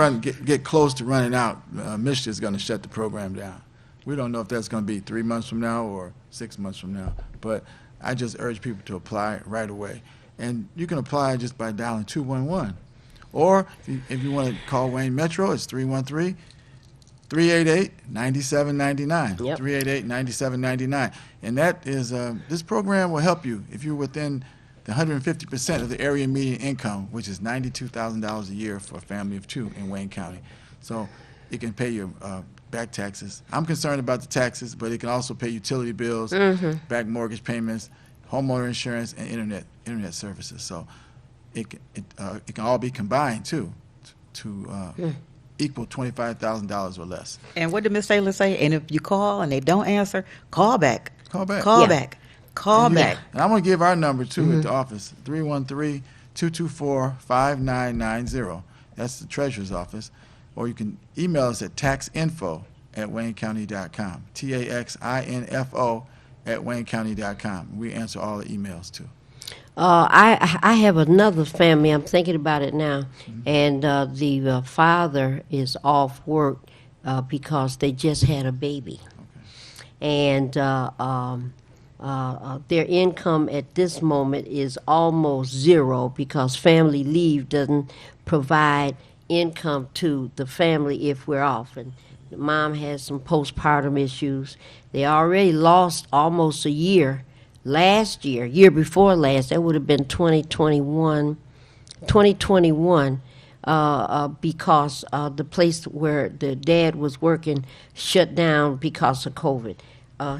get close to running out, Michigan's going to shut the program down. We don't know if that's going to be 3 months from now or 6 months from now, but I just urge people to apply right away. And you can apply just by dialing 211. Or if you want to call Wayne Metro, it's 313-388-9799. Yep. 388-9799. And that is, this program will help you if you're within the 150% of the area median income, which is $92,000 a year for a family of 2 in Wayne County. So it can pay your back taxes. I'm concerned about the taxes, but it can also pay utility bills, back mortgage payments, homeowner insurance, and internet services. So it can all be combined too to equal $25,000 or less. And what did Miss Taylor say? And if you call and they don't answer, call back. Call back. Call Yeah. back. Call back. And I'm going to give our number too at the office, 313-224-5990. That's the Treasurer's office. Or you can email us at taxinfo@waynecounty.com. taxinfo@waynecounty.com. We answer all the emails too. I have another family. I'm thinking about it now, and the father is off work because they just had a baby, and their income at this moment is almost zero because family leave doesn't provide income to the family if we're off. And the mom has some postpartum issues. They already lost almost a year. Last year before last, that would have been 2021, because the place where the dad was working shut down because of COVID.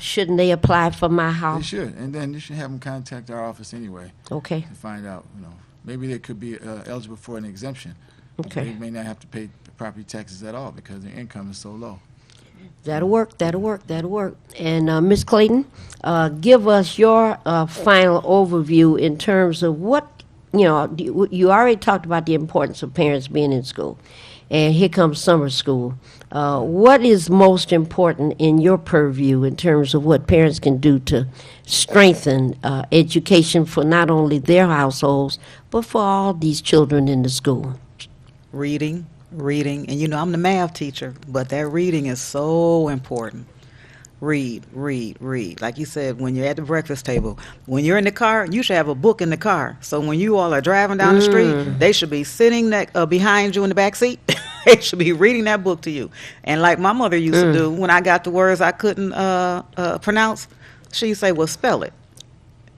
Shouldn't they apply for My They House? should, and then you should have them contact our office anyway Okay. to find out. Maybe they could be eligible for an exemption. Okay. They may not have to pay property taxes at all because their income is so low. That'll work. And Miss Clayton, give us your final overview in terms of what, you already talked about the importance of parents being in school. And here comes summer school. What is most important in your purview in terms of what parents can do to strengthen education for not only their households, but for all these children in the school? Reading, and I'm the math teacher, but that reading is so important. Read. Like you said, when you're at the breakfast table, when you're in the car, you should have a book in the car. So when you all are driving down the street, they should be sitting behind you in the back seat. They should be reading that book to you. And like my mother used to do, when I got the words I couldn't pronounce, she'd say, well, spell it.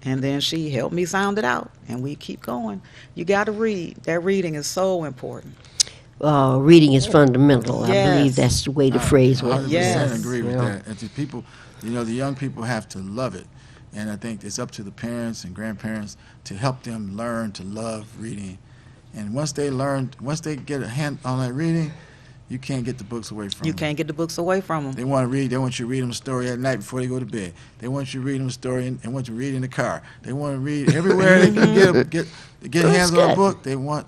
And then she helped me sound it out, and we keep going. You got to read. That reading is so important. Reading is fundamental. Yes. I believe that's the way the phrase I was. 100% Yes. agree with that. And the people, the young people have to love it. And I think it's up to the parents and grandparents to help them learn to love reading. And once they get a hand on that reading, you can't get the books away from them. You can't get the books away from them. They want to read. They want you to read them a story at night before they go to bed. They want you to read them a story and want you to read in the car. They want to read everywhere they can get hands on a good. book. They want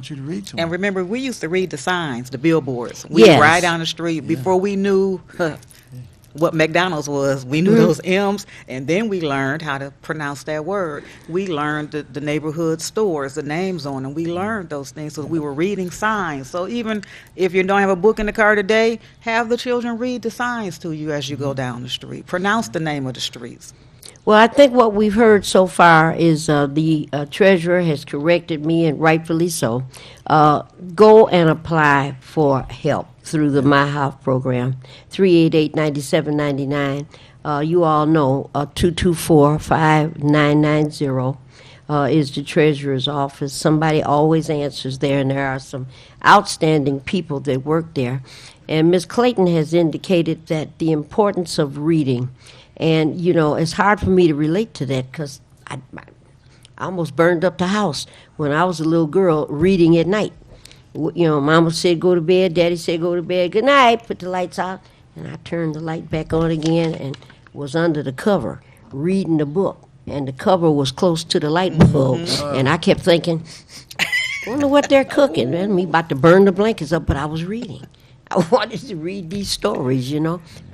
you to read to them. And remember, we used to read the signs, the billboards. We Yes. ride down the street before we knew what McDonald's was. We knew those M's, and then we learned how to pronounce that word. We learned the neighborhood stores, the names on them. We learned those things, so we were reading signs. So even if you don't have a book in the car today, have the children read the signs to you as you go down the street. Pronounce the name of the streets. Well, I think what we've heard so far is the treasurer has corrected me, and rightfully so. Go and apply for help through the My House program, 388-9799. You all know 224-5990 is the treasurer's office. Somebody always answers there, and there are some outstanding people that work there. And Ms. Clayton has indicated that the importance of reading. And, it's hard for me to relate to that because I almost burned up the house when I was a little girl reading at night. Mama said go to bed, Daddy said go to bed, good night, put the lights out. And I turned the light back on again and was under the cover reading the book. And the cover was close to the light bulb. And I kept thinking, I wonder what they're cooking. Man, me about to burn the blankets up, but I was reading. I wanted to read these stories,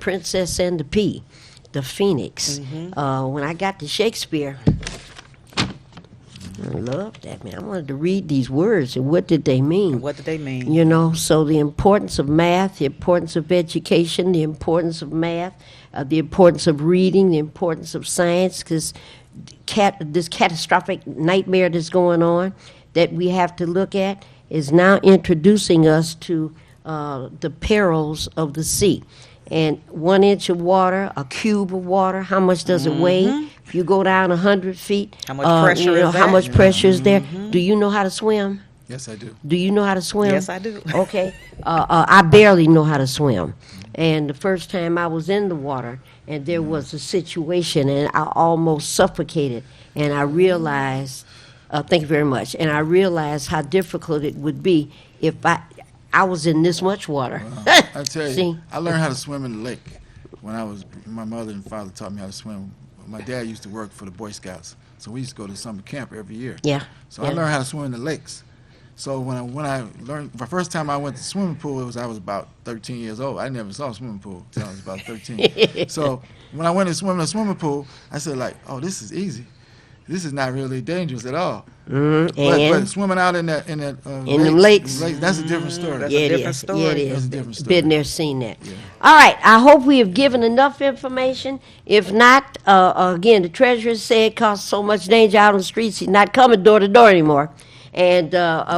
Princess and the Pea. The Phoenix. When I got to Shakespeare, I loved that, man. I wanted to read these words and what did they mean? What did they mean? So the importance of math, the importance of education, the importance of math, the importance of reading, the importance of science, because this catastrophic nightmare that's going on that we have to look at is now introducing us to the perils of the sea. And 1 inch of water, a cube of water, how much does it weigh? If you go down 100 feet, How much pressure is how that? much pressure is there? Do you know how to swim? Yes, I do. Do you know how to swim? Yes, I do. Okay. I barely know how to swim. And the first time I was in the water, and there was a situation, and I almost suffocated. And I realized, thank you very much, and I realized how difficult it would be if I was in this much water. I tell you, See? I learned how to swim in the lake when my mother and father taught me how to swim. My dad used to work for the Boy Scouts, so we used to go to summer camp every year. Yeah. So I learned how to swim in the lakes. So when I learned, the first time I went to the swimming pool, I was about 13 years old. I never saw a swimming pool until I was about 13. So when I went to swim in a swimming pool, I said oh, this is easy. This is not really dangerous at all. But swimming out in them lakes, that's a different story. That's Yeah, a it different is. story. Yeah, it That's is. a different story. Been there, seen that. All right. I hope we have given enough information. If not, again, the treasurer said caused so much danger out on the streets, he's not coming door to door anymore. And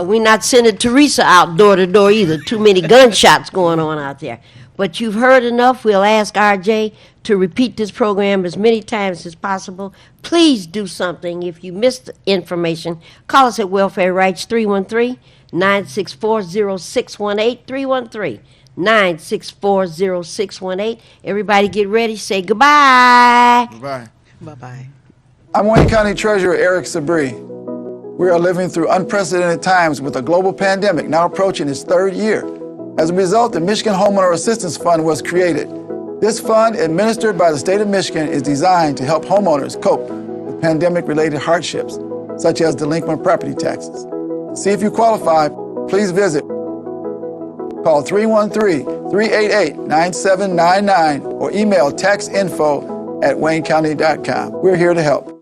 we're not sending Teresa out door to door either. Too many gunshots going on out there. But you've heard enough. We'll ask RJ to repeat this program as many times as possible. Please do something. If you missed the information, call us at Welfare Rights 313-964-0618, 313-964-0618. Everybody get ready. Say goodbye. Bye-bye. Bye-bye. I'm Wayne County Treasurer Eric Sabri. We are living through unprecedented times with a global pandemic now approaching its third year. As a result, the Michigan Homeowner Assistance Fund was created. This fund, administered by the state of Michigan, is designed to help homeowners cope with pandemic-related hardships, such as delinquent property taxes. To see if you qualify, please visit. Call 313-388-9799 or email taxinfo@waynecounty.com. We're here to help.